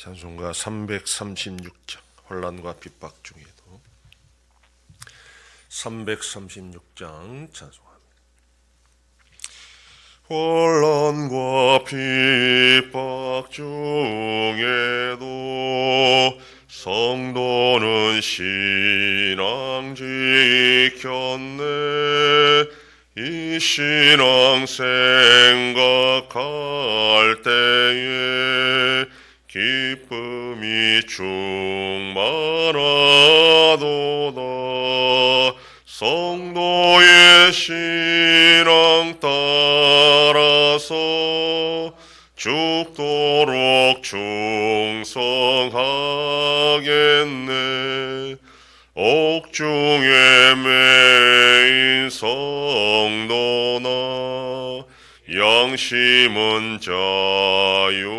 찬송가 336장 혼란과 핍박 중에도 336장 찬송합니다. 혼란과 핍박 중에도 성도는 신앙 지켰네. 이 신앙 생각할 때에 기쁨이 충만하도다. 성도의 신앙 따라서 죽도록 충성하겠네. 옥중에 매인 성도나 양심은 자유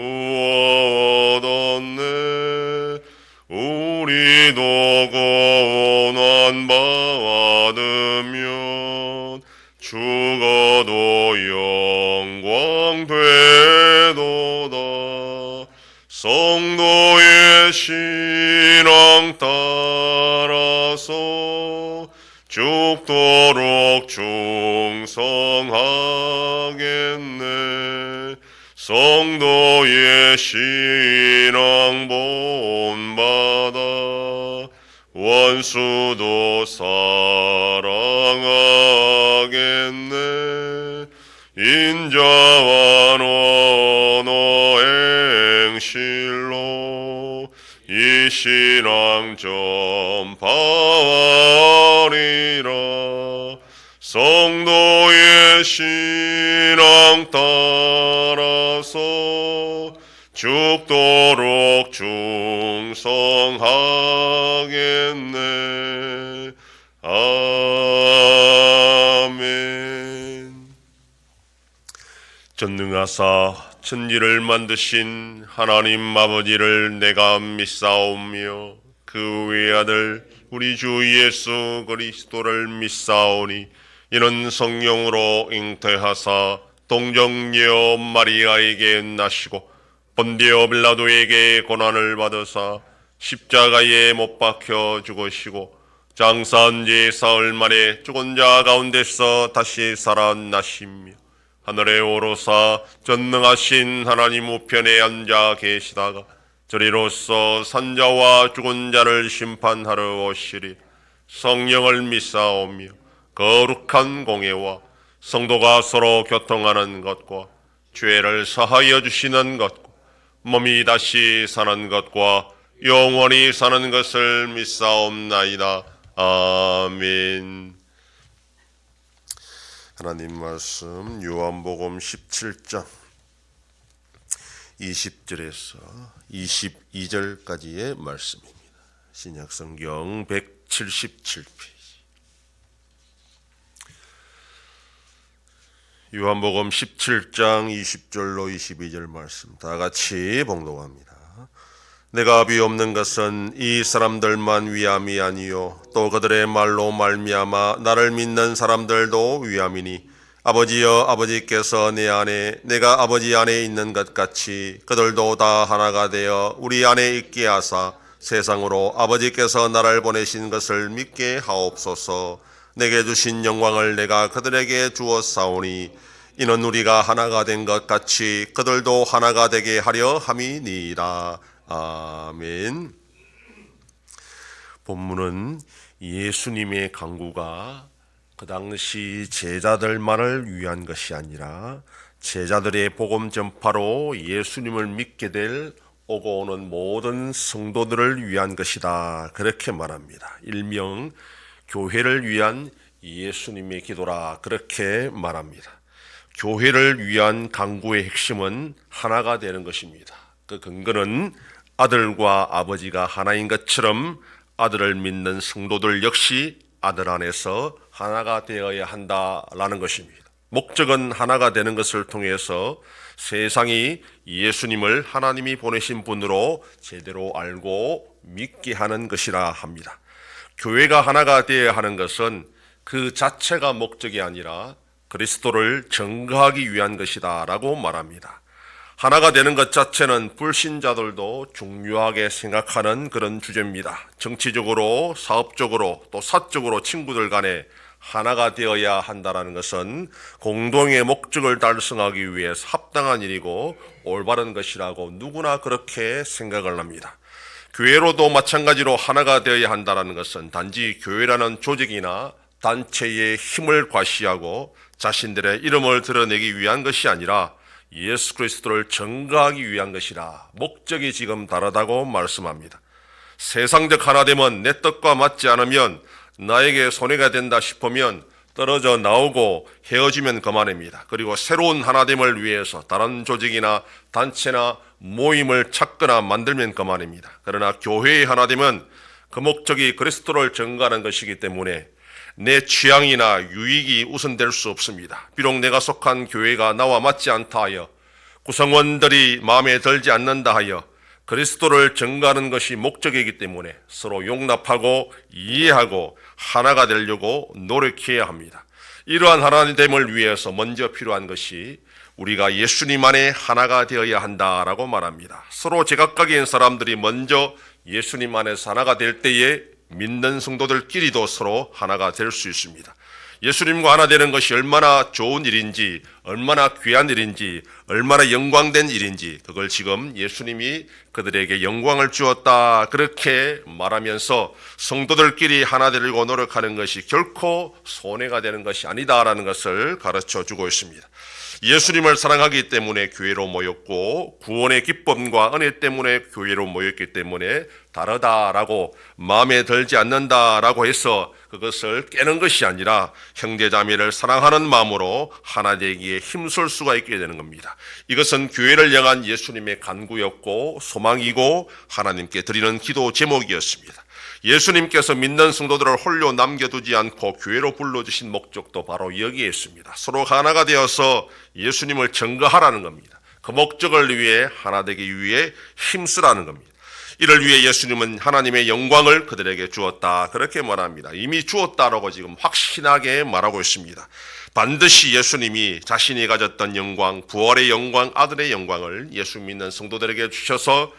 얻었네. 우리도 고난 받으면 죽어도 영광 되도다. 성도의 신앙 따라서 죽도록 충성하겠네. 성도의 신앙 본받아 원수도 사랑하겠네. 인자와 언어 행실로 이 신앙 전파하리라. 성도의 신앙 따라서 죽도록 충성하겠네. 아멘. 전능하사 천지를 만드신 하나님 아버지를 내가 믿사오며 그 외아들 우리 주 예수 그리스도를 믿사오니 이는 성령으로 잉태하사 동정녀 마리아에게 나시고 본디오 빌라도에게 고난을 받으사 십자가에 못 박혀 죽으시고 장사한 지 사흘 만에 죽은 자 가운데서 다시 살아나시며 하늘에 오르사 전능하신 하나님 우편에 앉아 계시다가 저리로서 산자와 죽은 자를 심판하러 오시리. 성령을 믿사오며 거룩한 공예와 성도가 서로 교통하는 것과 죄를 사하여 주시는 것과 몸이 다시 사는 것과 영원히 사는 것을 믿사옵나이다. 아멘. 하나님 말씀 요한복음 17장 20절에서 22절까지의 말씀입니다. 신약성경 177페이지. 요한복음 17장 20절로 22절 말씀 다 같이 봉독합니다. 내가 비 없는 것은 이 사람들만 위함이 아니요 또 그들의 말로 말미암아 나를 믿는 사람들도 위함이니 아버지여 아버지께서 내 안에 내가 아버지 안에 있는 것 같이 그들도 다 하나가 되어 우리 안에 있게 하사 세상으로 아버지께서 나를 보내신 것을 믿게 하옵소서. 내게 주신 영광을 내가 그들에게 주었사오니 이는 우리가 하나가 된 것 같이 그들도 하나가 되게 하려 함이니이다. 아멘. 본문은 예수님의 강구가 그 당시 제자들만을 위한 것이 아니라 제자들의 복음 전파로 예수님을 믿게 될 오고 오는 모든 성도들을 위한 것이다. 그렇게 말합니다. 일명 교회를 위한 예수님의 기도라 그렇게 말합니다. 교회를 위한 강구의 핵심은 하나가 되는 것입니다. 그 근거는 아들과 아버지가 하나인 것처럼 아들을 믿는 성도들 역시 아들 안에서 하나가 되어야 한다라는 것입니다. 목적은 하나가 되는 것을 통해서 세상이 예수님을 하나님이 보내신 분으로 제대로 알고 믿게 하는 것이라 합니다. 교회가 하나가 되어야 하는 것은 그 자체가 목적이 아니라 그리스도를 증거하기 위한 것이다 라고 말합니다. 하나가 되는 것 자체는 불신자들도 중요하게 생각하는 그런 주제입니다. 정치적으로, 사업적으로, 또 사적으로 친구들 간에 하나가 되어야 한다는 것은 공동의 목적을 달성하기 위해서 합당한 일이고 올바른 것이라고 누구나 그렇게 생각을 합니다. 교회로도 마찬가지로 하나가 되어야 한다는 것은 단지 교회라는 조직이나 단체의 힘을 과시하고 자신들의 이름을 드러내기 위한 것이 아니라 예수 그리스도를 전가하기 위한 것이라 목적이 지금 다르다고 말씀합니다. 세상적 하나됨은 내 뜻과 맞지 않으면 나에게 손해가 된다 싶으면 떨어져 나오고 헤어지면 그만입니다. 그리고 새로운 하나됨을 위해서 다른 조직이나 단체나 모임을 찾거나 만들면 그만입니다. 그러나 교회의 하나됨은 그 목적이 그리스도를 전가하는 것이기 때문에 내 취향이나 유익이 우선될 수 없습니다. 비록 내가 속한 교회가 나와 맞지 않다 하여 구성원들이 마음에 들지 않는다 하여 그리스도를 전가하는 것이 목적이기 때문에 서로 용납하고 이해하고 하나가 되려고 노력해야 합니다. 이러한 하나됨을 위해서 먼저 필요한 것이 우리가 예수님 안에 하나가 되어야 한다라고 말합니다. 서로 제각각인 사람들이 먼저 예수님 안에서 하나가 될 때에 믿는 성도들끼리도 서로 하나가 될 수 있습니다. 예수님과 하나 되는 것이 얼마나 좋은 일인지, 얼마나 귀한 일인지, 얼마나 영광된 일인지 그걸 지금 예수님이 그들에게 영광을 주었다 그렇게 말하면서 성도들끼리 하나 되려고 노력하는 것이 결코 손해가 되는 것이 아니다라는 것을 가르쳐 주고 있습니다. 예수님을 사랑하기 때문에 교회로 모였고 구원의 기쁨과 은혜 때문에 교회로 모였기 때문에 다르다라고 마음에 들지 않는다라고 해서 그것을 깨는 것이 아니라 형제자매를 사랑하는 마음으로 하나 되기에 힘쓸 수가 있게 되는 겁니다. 이것은 교회를 향한 예수님의 간구였고 소망이고 하나님께 드리는 기도 제목이었습니다. 예수님께서 믿는 성도들을 홀로 남겨두지 않고 교회로 불러주신 목적도 바로 여기에 있습니다. 서로 하나가 되어서 예수님을 전가하라는 겁니다. 그 목적을 위해 하나 되기 위해 힘쓰라는 겁니다. 이를 위해 예수님은 하나님의 영광을 그들에게 주었다 그렇게 말합니다. 이미 주었다라고 지금 확신하게 말하고 있습니다. 반드시 예수님이 자신이 가졌던 영광, 부활의 영광, 아들의 영광을 예수 믿는 성도들에게 주셔서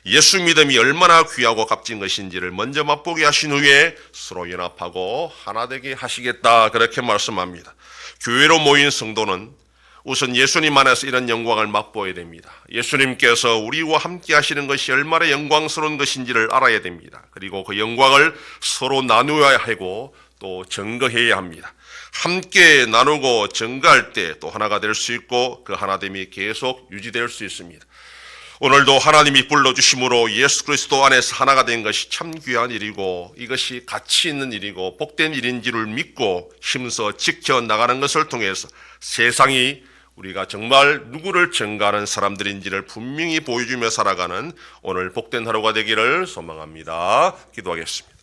예수 믿음이 얼마나 귀하고 값진 것인지를 먼저 맛보게 하신 후에 서로 연합하고 하나 되게 하시겠다 그렇게 말씀합니다. 교회로 모인 성도는 우선 예수님 안에서 이런 영광을 맛보아야 됩니다. 예수님께서 우리와 함께 하시는 것이 얼마나 영광스러운 것인지를 알아야 됩니다. 그리고 그 영광을 서로 나누어야 하고 또 증거해야 합니다. 함께 나누고 증거할 때 또 하나가 될 수 있고 그 하나됨이 계속 유지될 수 있습니다. 오늘도 하나님이 불러주심으로 예수 그리스도 안에서 하나가 된 것이 참 귀한 일이고 이것이 가치 있는 일이고 복된 일인지를 믿고 힘써 지켜나가는 것을 통해서 세상이 우리가 정말 누구를 전가하는 사람들인지를 분명히 보여주며 살아가는 오늘 복된 하루가 되기를 소망합니다. 기도하겠습니다.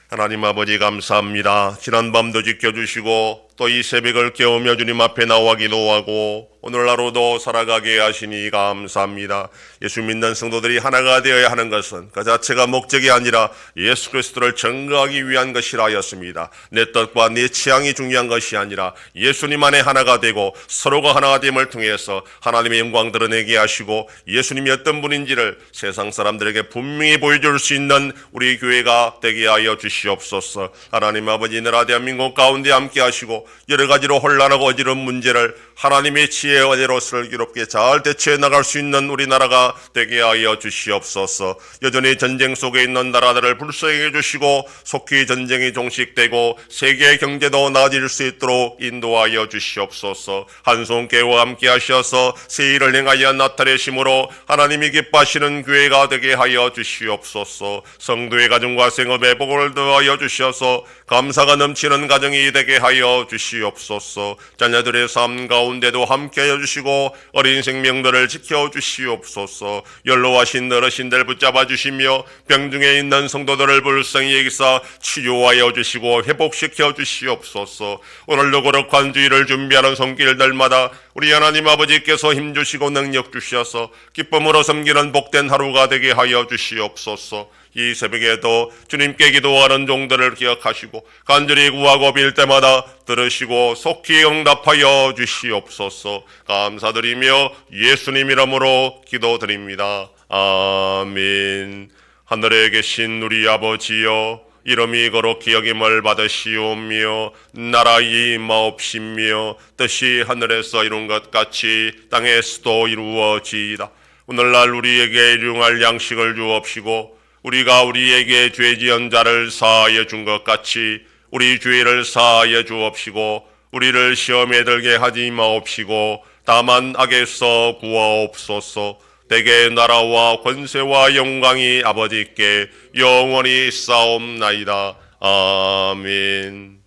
하나님 아버지 감사합니다. 지난 밤도 지켜주시고 또 이 새벽을 깨우며 주님 앞에 나와 기도하고 오늘 하루도 살아가게 하시니 감사합니다. 예수 믿는 성도들이 하나가 되어야 하는 것은 그 자체가 목적이 아니라 예수 그리스도를 전가하기 위한 것이라 하였습니다. 내 뜻과 내 취향이 중요한 것이 아니라 예수님 안에 하나가 되고 서로가 하나가 됨을 통해서 하나님의 영광 드러내게 하시고 예수님이 어떤 분인지를 세상 사람들에게 분명히 보여줄 수 있는 우리 교회가 되게 하여 주시옵소서. 하나님 아버지 나라 대한민국 가운데 함께 하시고 여러 가지로 혼란하고 어지러운 문제를 하나님의 지혜와 대로 슬기롭게 잘 대처해 나갈 수 있는 우리나라가 되게 하여 주시옵소서. 여전히 전쟁 속에 있는 나라들을 불쌍히 해주시고 속히 전쟁이 종식되고 세계의 경제도 나아질 수 있도록 인도하여 주시옵소서. 한송교회와 함께 하셔서 새 일을 행하여 나타내심으로 하나님이 기뻐하시는 교회가 되게 하여 주시옵소서. 성도의 가정과 생업에 복을 더하여 주셔서 감사가 넘치는 가정이 되게 하여 주시옵소서. 자녀들의 삶 가운데도 함께하여 주시고 어린 생명들을 지켜주시옵소서. 연로하신 어르신들 붙잡아 주시며 병중에 있는 성도들을 불쌍히 여기사 치유하여 주시고 회복시켜 주시옵소서. 오늘도 거룩한 주일을 준비하는 손길들마다 우리 하나님 아버지께서 힘주시고 능력 주셔서 기쁨으로 섬기는 복된 하루가 되게 하여 주시옵소서. 이 새벽에도 주님께 기도하는 종들을 기억하시고 간절히 구하고 빌 때마다 들으시고 속히 응답하여 주시옵소서. 감사드리며 예수님 이름으로 기도드립니다. 아멘. 하늘에 계신 우리 아버지여, 이름이 거룩히 여김을 받으시오며 나라의 임하옵시며 뜻이 하늘에서 이룬 것 같이 땅에서도 이루어지이다. 오늘날 우리에게 일용할 양식을 주옵시고 우리가 우리에게 죄 지은 자를 사하여 준 것 같이 우리 죄를 사하여 주옵시고 우리를 시험에 들게 하지 마옵시고 다만 악에서 구하옵소서. 대개 나라와 권세와 영광이 아버지께 영원히 싸움나이다. 아멘.